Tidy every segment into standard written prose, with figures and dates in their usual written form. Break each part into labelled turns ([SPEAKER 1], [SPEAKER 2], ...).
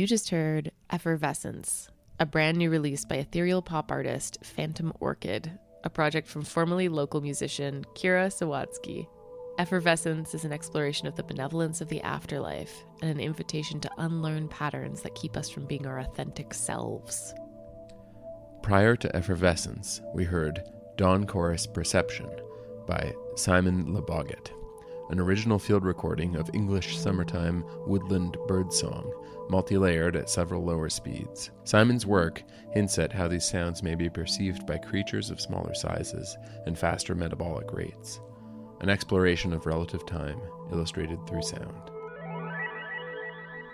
[SPEAKER 1] You just heard Effervescence, a brand new release by ethereal pop artist Phantom Orchid, a project from formerly local musician Kira Sawatsky. Effervescence is an exploration of the benevolence of the afterlife and an invitation to unlearn patterns that keep us from being our authentic selves.
[SPEAKER 2] Prior to Effervescence, we heard Dawn Chorus Perception by Simon Laboggett, an original field recording of English summertime woodland birdsong, multi-layered at several lower speeds. Simon's work hints at how these sounds may be perceived by creatures of smaller sizes and faster metabolic rates. An exploration of relative time, illustrated through sound.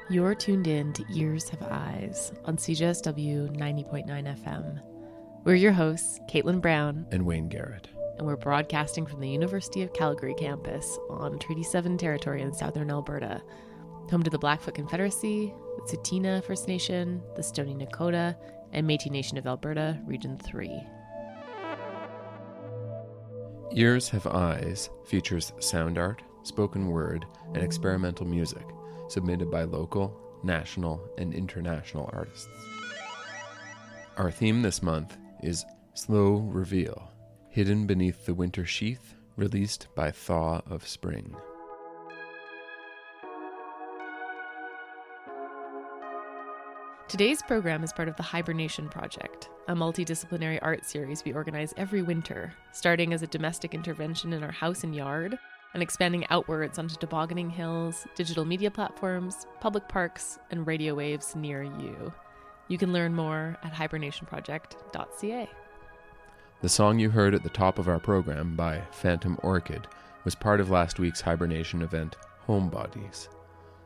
[SPEAKER 1] You're tuned in to Ears Have Eyes on CJSW 90.9 FM. We're your hosts, Caitlin Brown
[SPEAKER 2] And Wayne Garrett.
[SPEAKER 1] And we're broadcasting from the University of Calgary campus on Treaty 7 territory in southern Alberta, home to the Blackfoot Confederacy, the Tsuut'ina First Nation, the Stoney Nakoda, and Métis Nation of Alberta, Region 3.
[SPEAKER 2] Ears Have Eyes features sound art, spoken word, and experimental music submitted by local, national, and international artists. Our theme this month is Slow Reveal, Hidden Beneath the Winter Sheath, released by Thaw of Spring.
[SPEAKER 1] Today's program is part of the Hibernation Project, a multidisciplinary art series we organize every winter, starting as a domestic intervention in our house and yard, and expanding outwards onto tobogganing hills, digital media platforms, public parks, and radio waves near you. You can learn more at hibernationproject.ca.
[SPEAKER 2] The song you heard at the top of our program by Phantom Orchid was part of last week's hibernation event, Homebodies.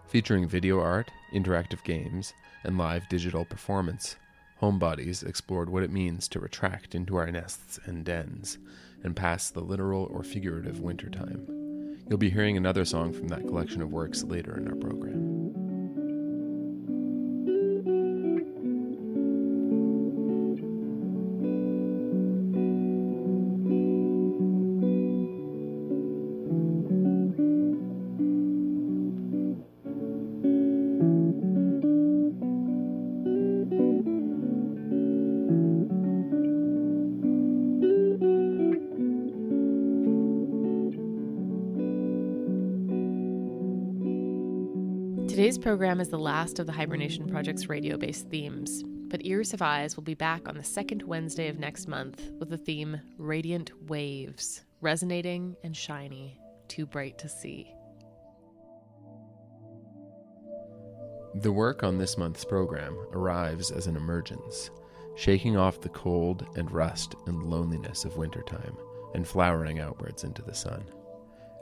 [SPEAKER 2] Featuring video art, interactive games, and live digital performance, Homebodies explored what it means to retract into our nests and dens, and pass the literal or figurative wintertime. You'll be hearing another song from that collection of works later in our program.
[SPEAKER 1] Today's program is the last of the Hibernation Project's radio-based themes, but Ears Have Eyes will be back on the second Wednesday of next month with the theme Radiant Waves, resonating and shiny, too bright to see.
[SPEAKER 2] The work on this month's program arrives as an emergence, shaking off the cold and rust and loneliness of wintertime and flowering outwards into the sun.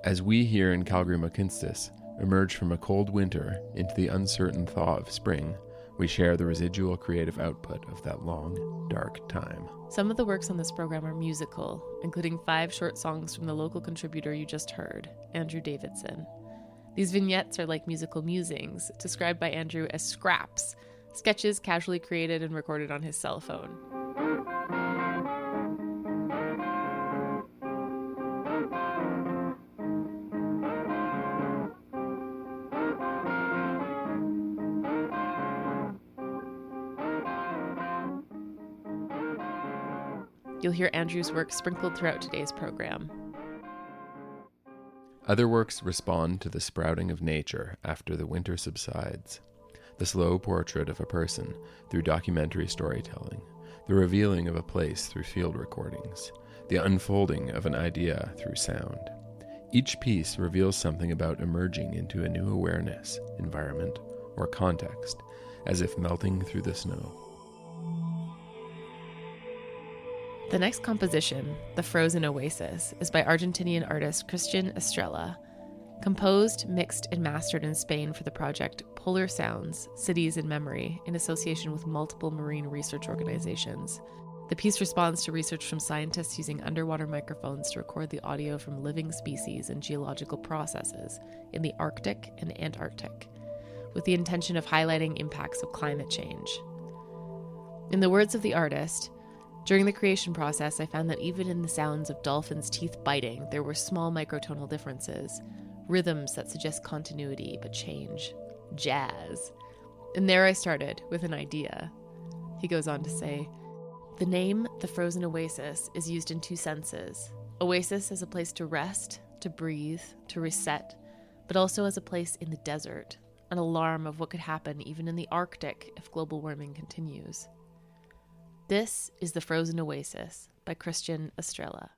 [SPEAKER 2] As we here in Calgary Mohkinstsis emerge from a cold winter into the uncertain thaw of spring, we share the residual creative output of that long, dark time.
[SPEAKER 1] Some of the works on this program are musical, including 5 short songs from the local contributor you just heard, Andrew Davidson. These vignettes are like musical musings, described by Andrew as scraps, sketches casually created and recorded on his cell phone. You'll hear Andrew's work sprinkled throughout today's program.
[SPEAKER 2] Other works respond to the sprouting of nature after the winter subsides, the slow portrait of a person through documentary storytelling, the revealing of a place through field recordings, the unfolding of an idea through sound. Each piece reveals something about emerging into a new awareness, environment, or context, as if melting through the snow.
[SPEAKER 1] The next composition, The Frozen Oasis, is by Argentinian artist Cristian Estrella. Composed, mixed, and mastered in Spain for the project Polar Sounds, Cities in Memory, in association with multiple marine research organizations. The piece responds to research from scientists using underwater microphones to record the audio from living species and geological processes in the Arctic and Antarctic, with the intention of highlighting impacts of climate change. In the words of the artist, during the creation process, I found that even in the sounds of dolphins' teeth biting, there were small microtonal differences, rhythms that suggest continuity but change, jazz. And there I started with an idea. He goes on to say, the name The Frozen Oasis is used in two senses. Oasis as a place to rest, to breathe, to reset, but also as a place in the desert, an alarm of what could happen even in the Arctic if global warming continues. This is The Frozen Oasis by Cristian Estrella.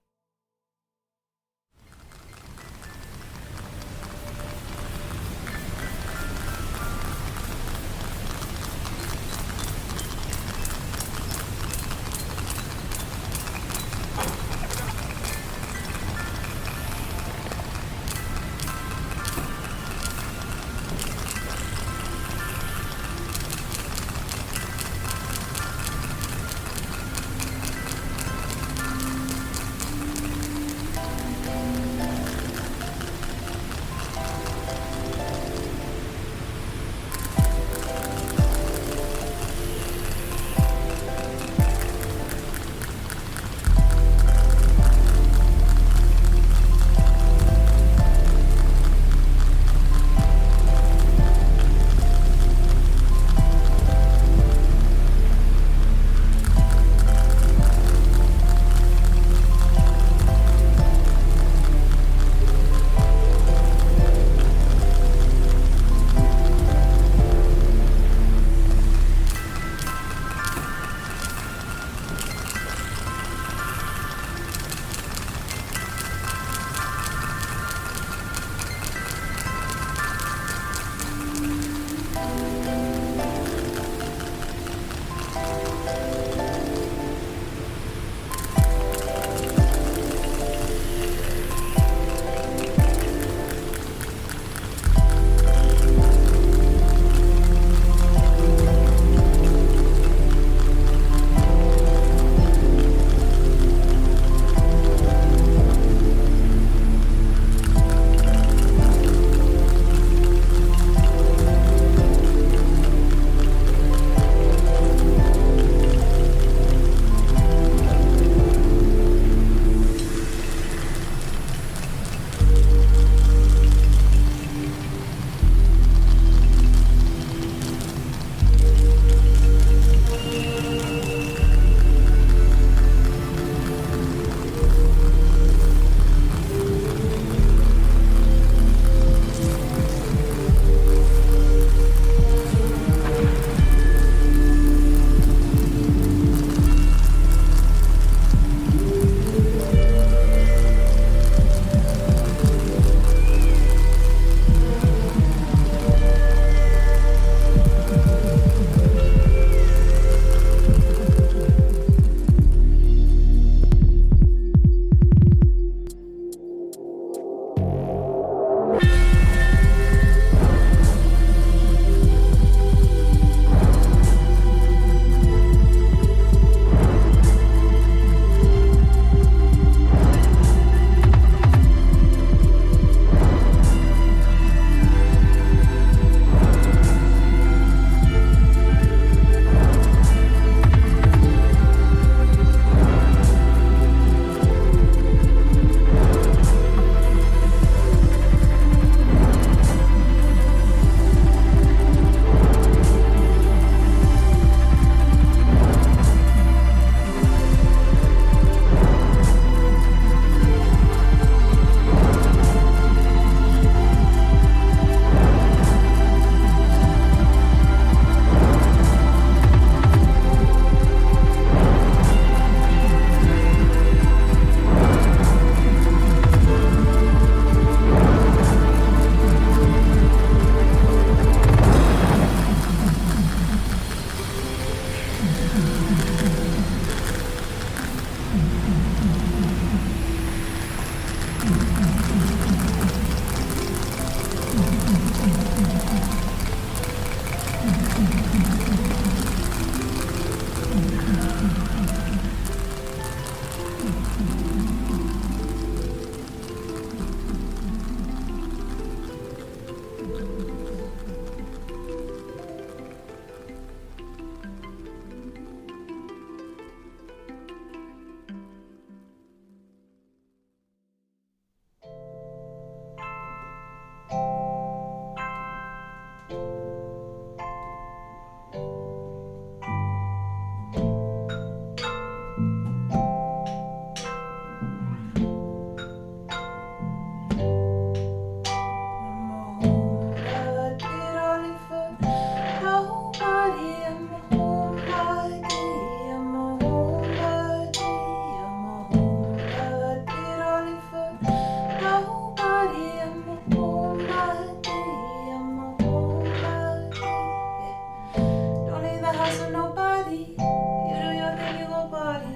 [SPEAKER 3] mess with nobody. You do your thing, you go party.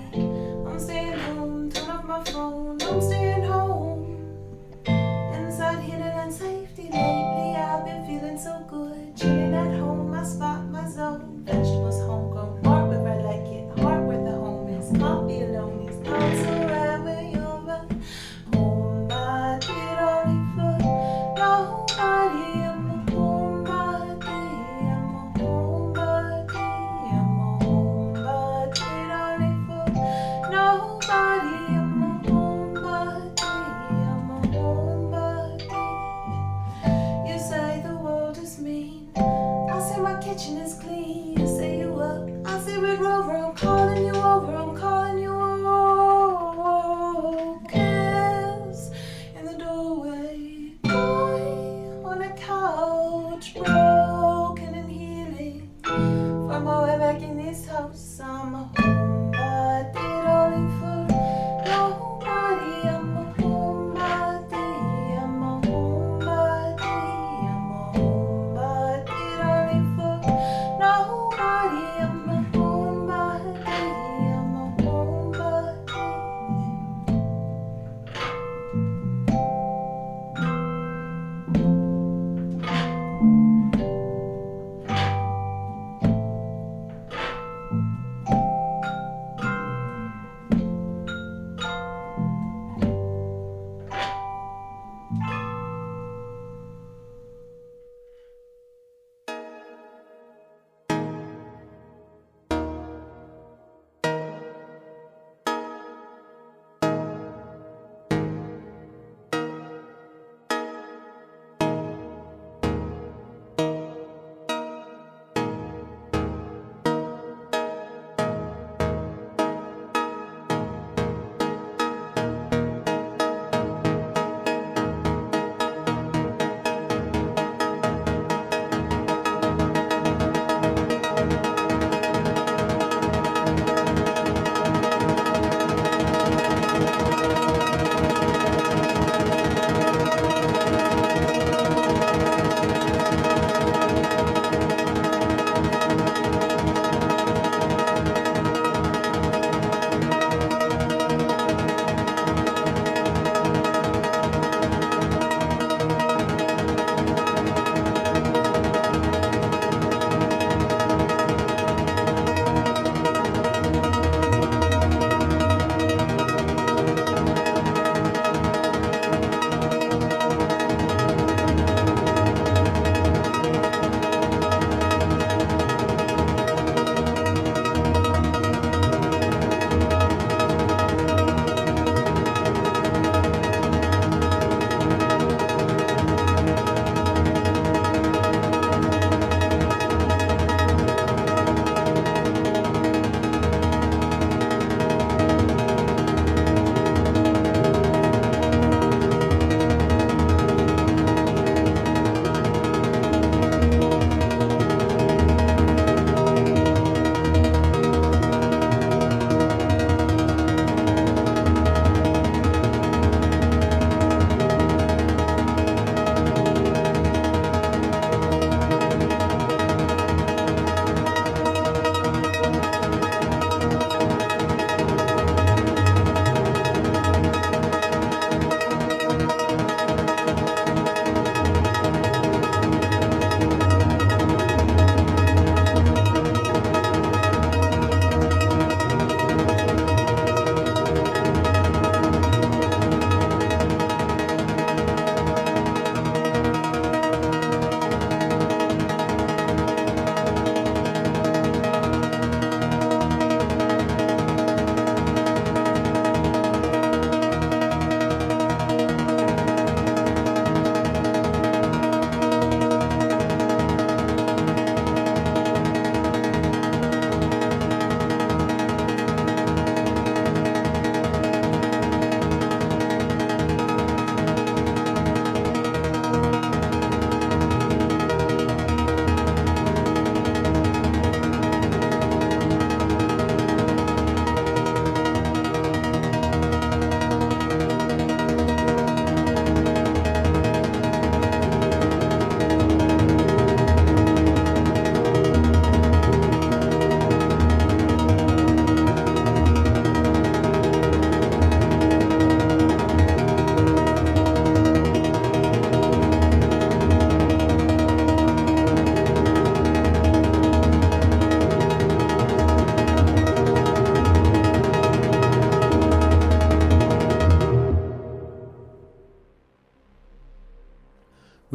[SPEAKER 3] I'm staying home, turn off my phone. I'm staying home. Inside hidden and safety. Lately I've been feeling so good. Chilling at home, my spot, my zone. Vegetables homegrown, heart where I like it. Heart where the home is. Can't be alone, it's not so right when you're right. Home, I did only for nobody. I'm a homebody. I'm a homebody. I'm a homebody. Only for nobody. I'm a homebody. I'm a homebody. You say the world is mean. I say my kitchen is clean. You say you up. I say Red Rover. I'm calling you over. I'm calling you over. Kiss in the doorway. Boy on the couch, broken and healing. Find my way back in this house. I'm a homebody, darling, for nobody. I'm a homebody. I'm a homebody. I'm a homebody, darling, for nobody. I'm a homebody. I'm a homebody.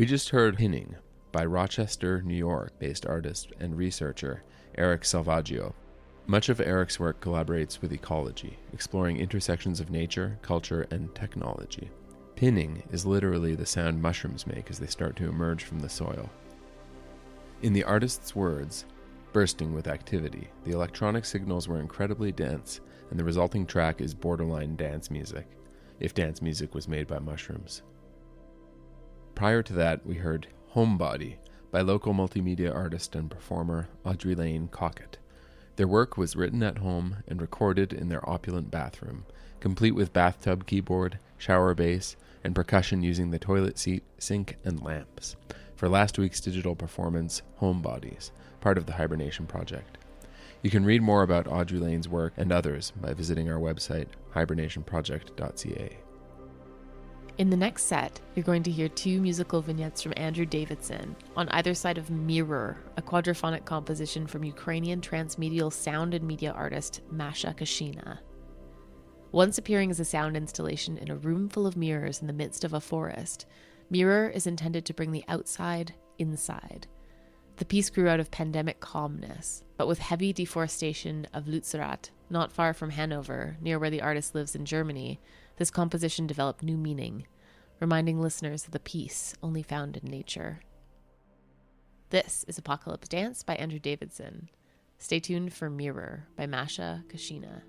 [SPEAKER 2] We just heard Pinning by Rochester, New York-based artist and researcher Eric Salvaggio. Much of Eric's work collaborates with ecology, exploring intersections of nature, culture, and technology. Pinning is literally the sound mushrooms make as they start to emerge from the soil. In the artist's words, bursting with activity, the electronic signals were incredibly dense, and the resulting track is borderline dance music, if dance music was made by mushrooms. Prior to that, we heard Homebody by local multimedia artist and performer Audrey Cockett. Their work was written at home and recorded in their opulent bathroom, complete with bathtub keyboard, shower bass, and percussion using the toilet seat, sink, and lamps, for last week's digital performance, Homebodies, part of the Hibernation Project. You can read more about Audrey Lane's work and others by visiting our website, hibernationproject.ca.
[SPEAKER 1] In the next set, you're going to hear 2 musical vignettes from Andrew Davidson, on either side of Mirror, a quadraphonic composition from Ukrainian transmedial sound and media artist Masha Kashina. Once appearing as a sound installation in a room full of mirrors in the midst of a forest, Mirror is intended to bring the outside inside. The piece grew out of pandemic calmness, but with heavy deforestation of Lützerath, not far from Hanover, near where the artist lives in Germany, this composition developed new meaning, reminding listeners of the peace only found in nature. This is Apocalypse Dance by Andrew Davidson. Stay tuned for Mirror by Masha Kashina.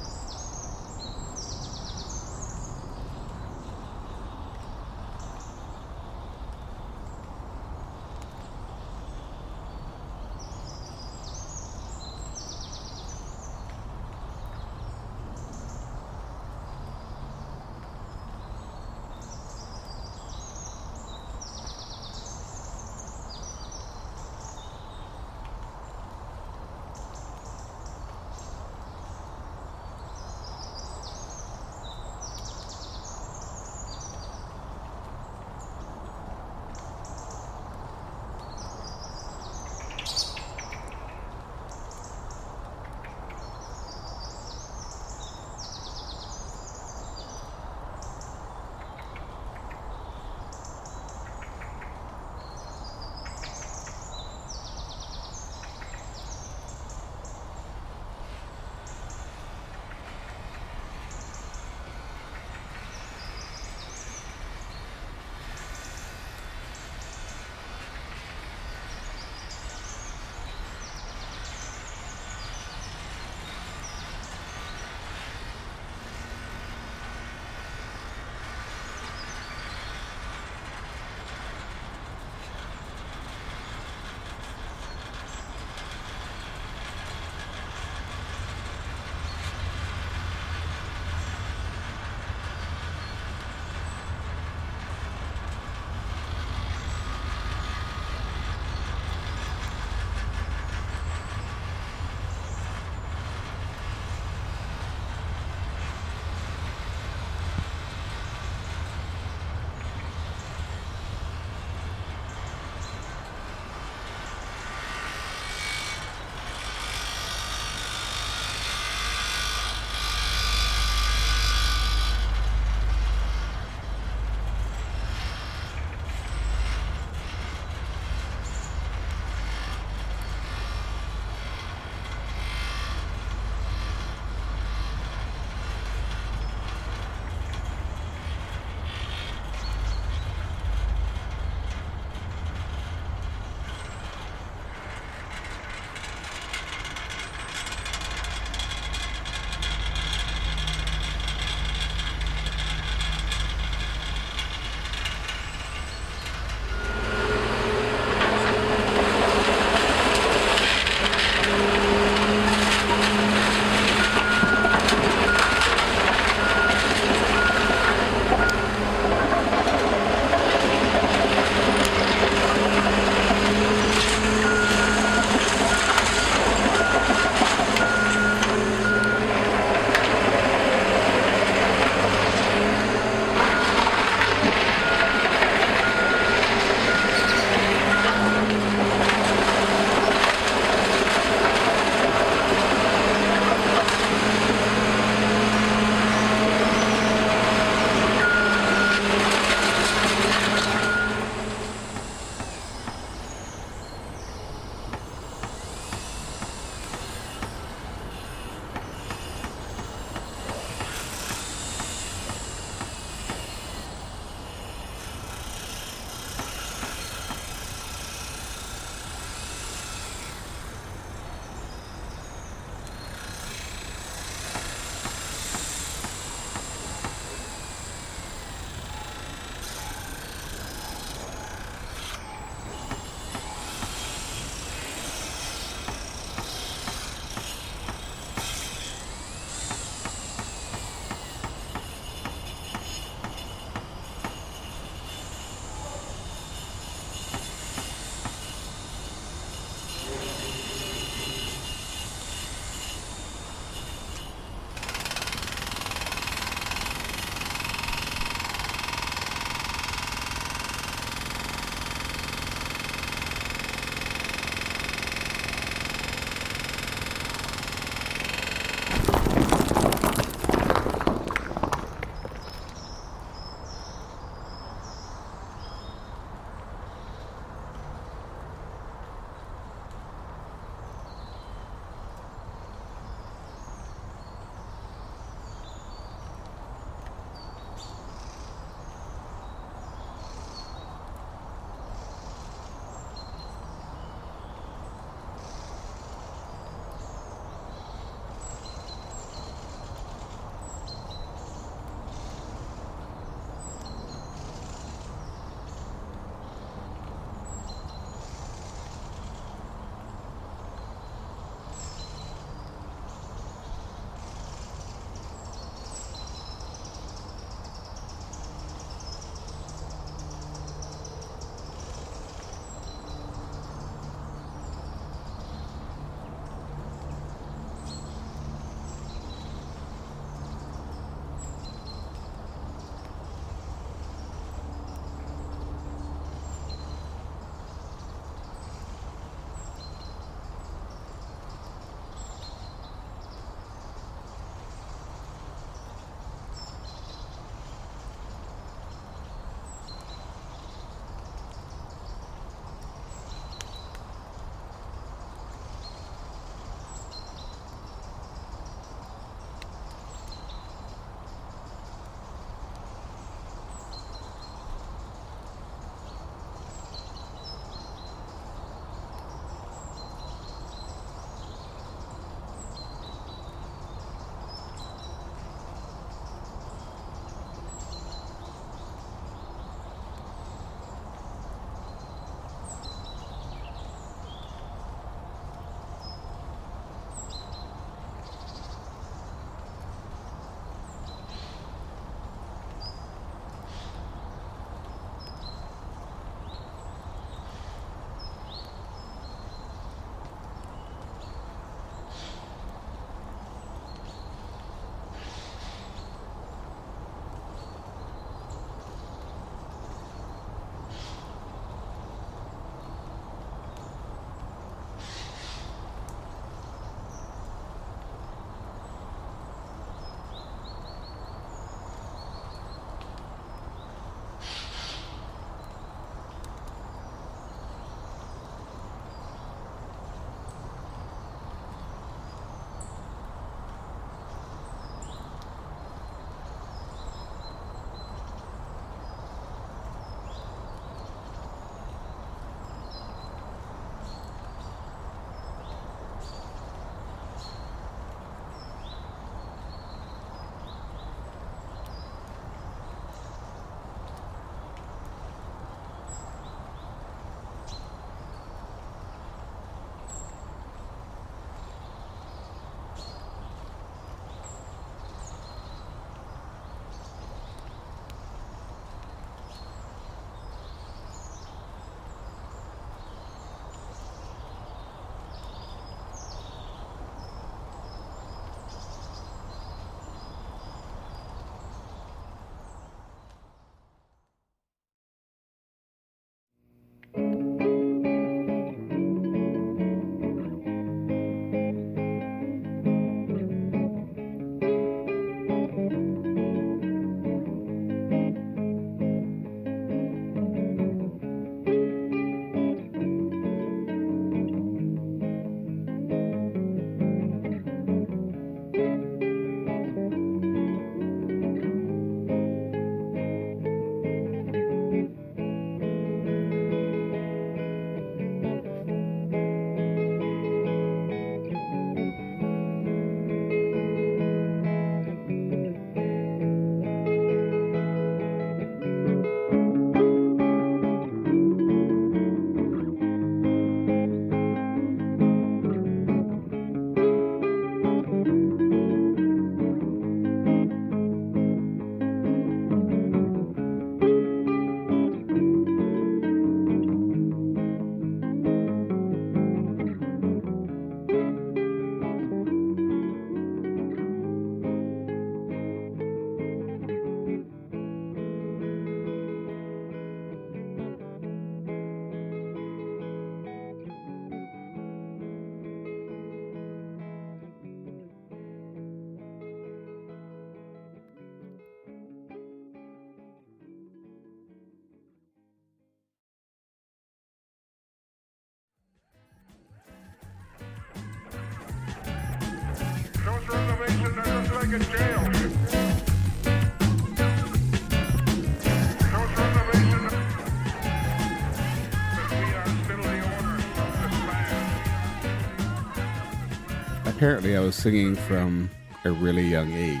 [SPEAKER 4] Apparently I was singing from a really young age.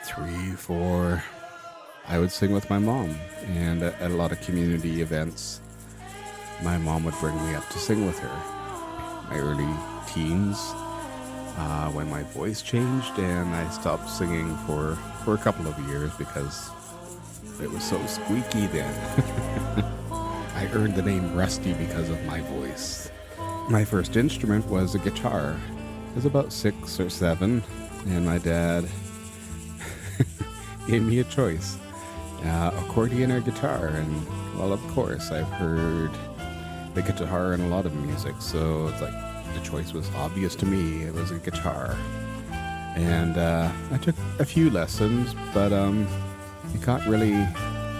[SPEAKER 4] 3, 4. I would sing with my mom, and at a lot of community events, my mom would bring me up to sing with her. My early teens, when my voice changed and I stopped singing for a couple of years because it was so squeaky then. I earned the name Rusty because of my voice. My first instrument was a guitar. I was about 6 or 7, and my dad gave me a choice, accordion or guitar. And, well, of course, I've heard the guitar in a lot of music, so it's like the choice was obvious to me. It was a guitar. And I took a few lessons, but it got really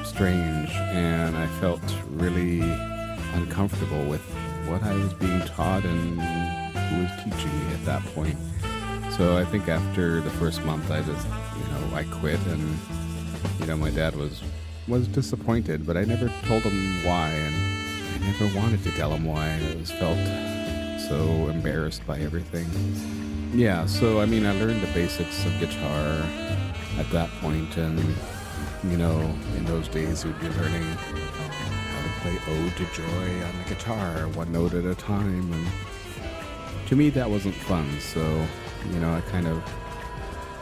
[SPEAKER 4] strange, and I felt really uncomfortable with what I was being taught and who was teaching me at that point. So I think after the first month, I just, I quit, and, my dad was disappointed, but I never told him why, and I never wanted to tell him why. I just felt so embarrassed by everything. Yeah, so, I learned the basics of guitar at that point, and, in those days, we'd be learning how to play Ode to Joy on the guitar, one note at a time, and to me, that wasn't fun, so, I kind of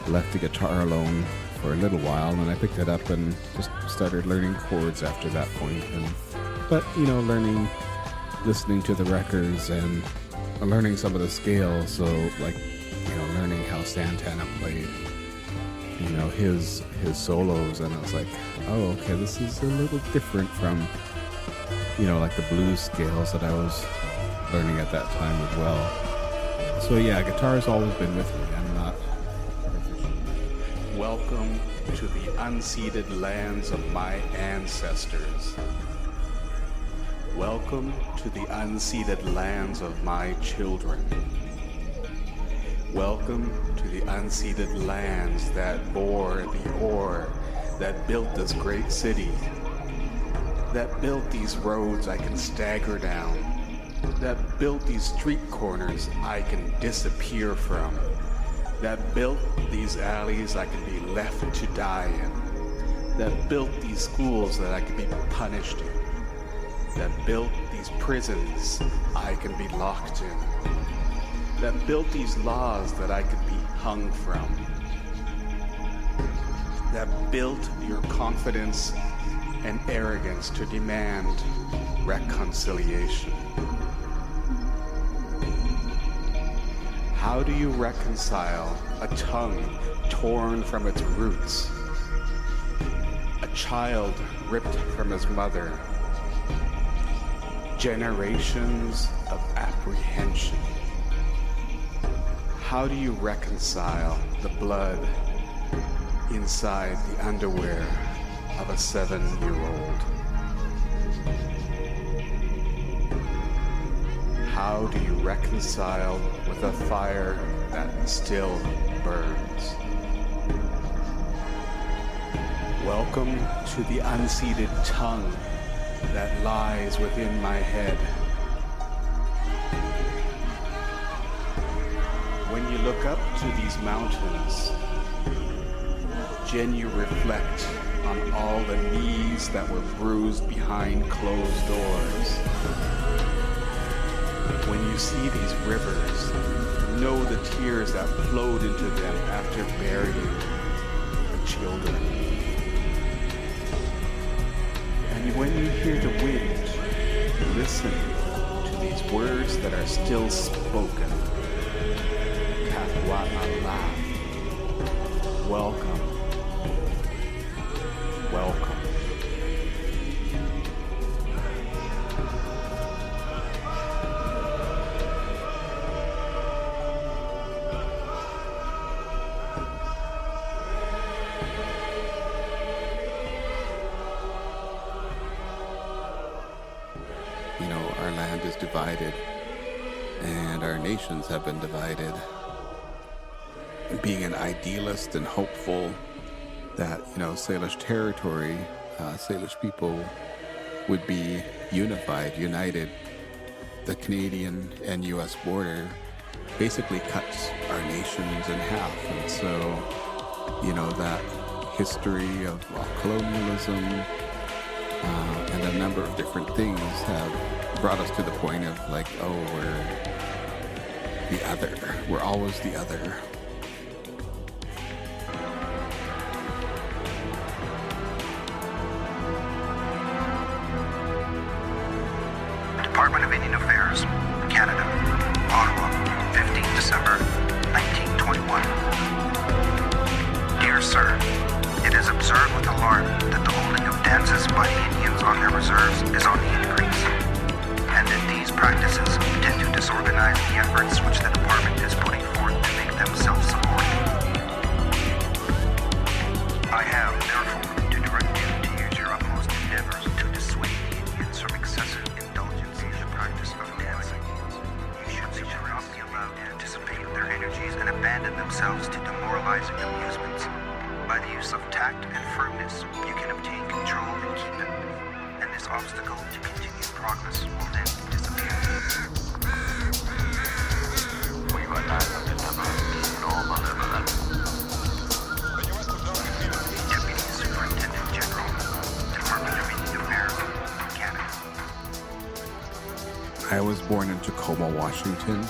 [SPEAKER 4] left the guitar alone for a little while, and I picked it up and just started learning chords after that point. But listening to the records and learning some of the scales, so, learning how Santana played, his solos, and I was like, oh, okay, this is a little different from, the blues scales that I was learning at that time as well. So yeah, guitar's always been with me. I'm not proficient.
[SPEAKER 5] Welcome to the unceded lands of my ancestors. Welcome to the unceded lands of my children. Welcome to the unceded lands that bore the ore, that built this great city, that built these roads I can stagger down, that built these street corners I can disappear from, that built these alleys I can be left to die in, that built these schools that I can be punished in, that built these prisons I can be locked in, that built these laws that I could be hung from, that built your confidence and arrogance to demand reconciliation. How do you reconcile a tongue torn from its roots, a child ripped from his mother, generations of apprehension? How do you reconcile the blood inside the underwear of a 7-year-old? How do you reconcile with a fire that still burns? Welcome to the unceded tongue that lies within my head. When you look up to these mountains, Jen, you reflect on all the knees that were bruised behind closed doors. When you see these rivers, know the tears that flowed into them after burying the children. And when you hear the wind, listen to these words that are still spoken. Katwa'ala. Welcome. Welcome.
[SPEAKER 4] Our land is divided, and our nations have been divided. being an idealist and hopeful that, Salish territory, Salish people would be united. The Canadian and U.S. border basically cuts our nations in half. And so, that history of colonialism and a number of different things have brought us to the point of we're the other. We're always the other.
[SPEAKER 6] Department of Indian Affairs, Canada, Ottawa, 15 December, 1921. Dear Sir, it is observed with alarm that the holding of dances by the Indians on their reserves is on the increase, and that these practices tend to disorganize the efforts which the department is putting forth to make them self-supporting. I have, therefore, to direct you to use your utmost endeavors to dissuade the Indians from excessive indulgence in the practice of dancing. You should not be allowed to anticipate their energies and abandon themselves to demoralizing amusements. By the use of tact and firmness, you can obtain control and keep them, and this obstacle to continued progress will then disappear. Deputy Superintendent General, Department of Indian Affairs, Canada.
[SPEAKER 4] I was born in Tacoma, Washington,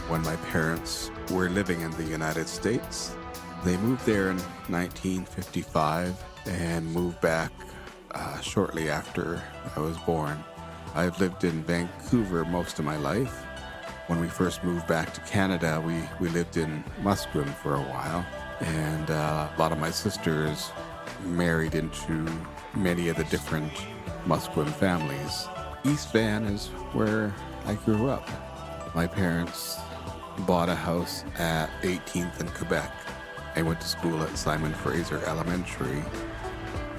[SPEAKER 4] when my parents were living in the United States. They moved there in 1955 and moved back shortly after I was born. I've lived in Vancouver most of my life. When we first moved back to Canada, we lived in Musqueam for a while, and a lot of my sisters married into many of the different Musqueam families. East Van is where I grew up. My parents bought a house at 18th and Quebec. I went to school at Simon Fraser Elementary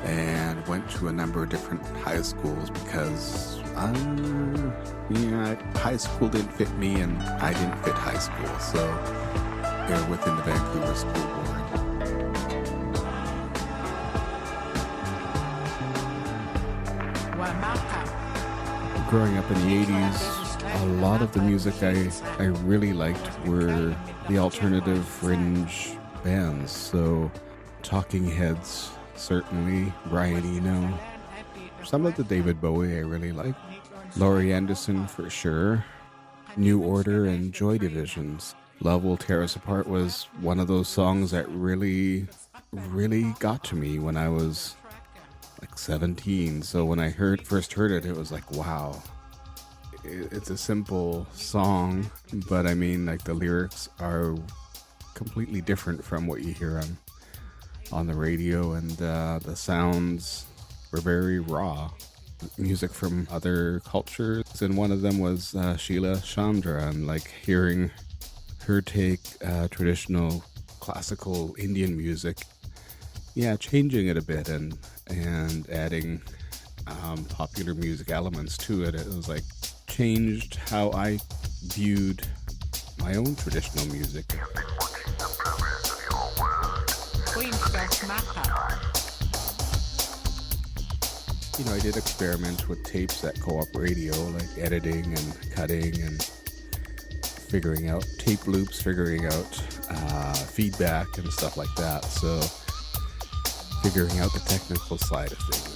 [SPEAKER 4] and went to a number of different high schools because high school didn't fit me and I didn't fit high school, so they're within the Vancouver School Board. Growing up in the 80s, a lot of the music I really liked were the alternative fringe bands, so Talking Heads, certainly, Brian Eno, some of the David Bowie I really liked, Laurie Anderson for sure, New Order and Joy Divisions. Love Will Tear Us Apart was one of those songs that really got to me when I was 17, so when I first heard it, it was like, wow. It's a simple song, but the lyrics are completely different from what you hear on the radio, and the sounds were very raw. Music from other cultures, and one of them was Sheila Chandra, and hearing her take traditional classical Indian music, changing it a bit and adding popular music elements to it. It was changed how I viewed my own traditional music. I did experiment with tapes at Co-op Radio, editing and cutting and figuring out tape loops, figuring out feedback and stuff like that. So figuring out the technical side of things.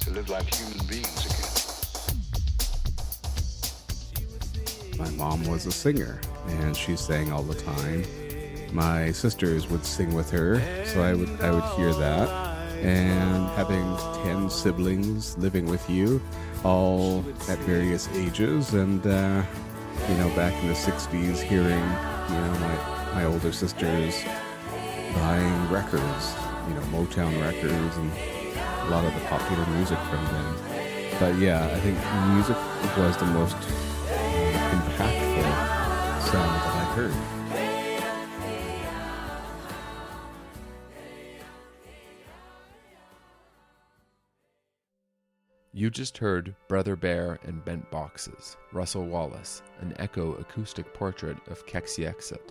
[SPEAKER 6] To live like human beings again.
[SPEAKER 4] My mom was a singer, and she sang all the time. My sisters would sing with her, so I would hear that. And having 10 siblings living with you, all at various ages, and back in the 60s, hearing my older sisters buying records, Motown records, and a lot of the popular music from them. But I think music was the most impactful sound that I heard.
[SPEAKER 2] You just heard Brother Bear and Bent Boxes, Russell Wallace, an echo acoustic portrait of Kexiexit.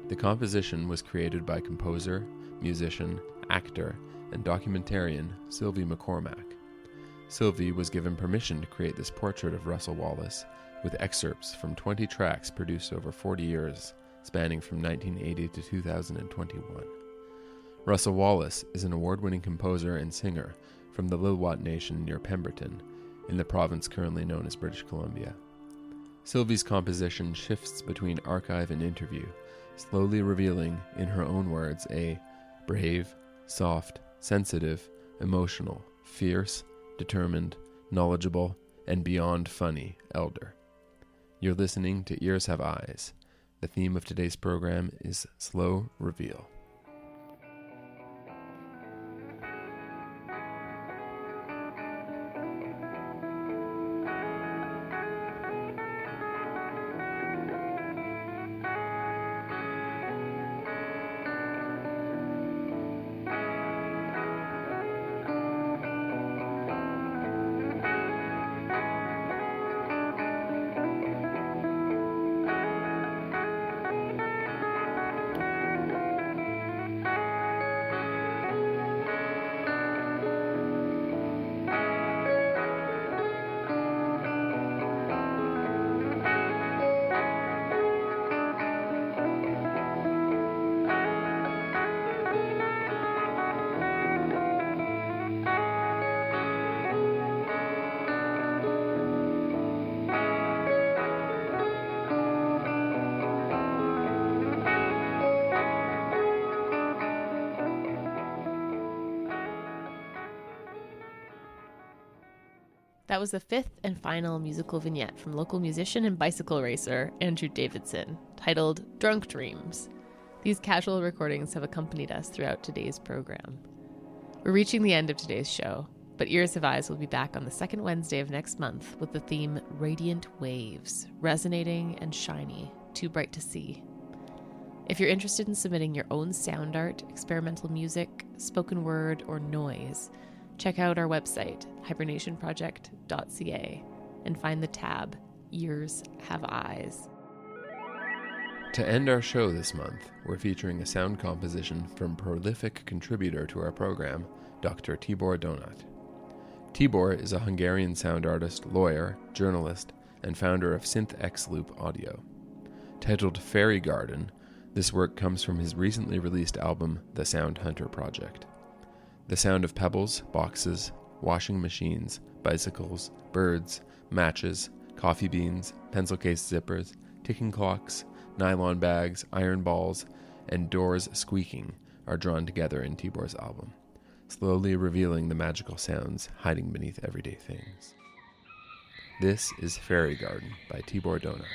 [SPEAKER 2] The composition was created by composer, musician, actor, and documentarian Sylvie McCormack. Sylvie was given permission to create this portrait of Russell Wallace with excerpts from 20 tracks produced over 40 years, spanning from 1980 to 2021. Russell Wallace is an award-winning composer and singer from the Lilwat Nation near Pemberton, in the province currently known as British Columbia. Sylvie's composition shifts between archive and interview, slowly revealing, in her own words, a brave, soft, sensitive, emotional, fierce, determined, knowledgeable, and beyond funny elder. You're listening to Ears Have Eyes. The theme of today's program is Slow Reveal.
[SPEAKER 1] That was the fifth and final musical vignette from local musician and bicycle racer Andrew Davidson, titled Drunk Dreams. These casual recordings have accompanied us throughout today's program. We're reaching the end of today's show, but Ears of Eyes will be back on the second Wednesday of next month with the theme Radiant Waves, resonating and shiny, too bright to see. If you're interested in submitting your own sound art, experimental music, spoken word, or noise, check out our website, hibernationproject.ca, and find the tab, Ears Have Eyes.
[SPEAKER 2] To end our show this month, we're featuring a sound composition from prolific contributor to our program, Dr. Tibor Donat. Tibor is a Hungarian sound artist, lawyer, journalist, and founder of SynthX Loop Audio. Titled Fairy Garden, this work comes from his recently released album, The Sound Hunter Project. The sound of pebbles, boxes, washing machines, bicycles, birds, matches, coffee beans, pencil case zippers, ticking clocks, nylon bags, iron balls, and doors squeaking are drawn together in Tibor's album, slowly revealing the magical sounds hiding beneath everyday things. This is Fairy Garden by Tibor Donat.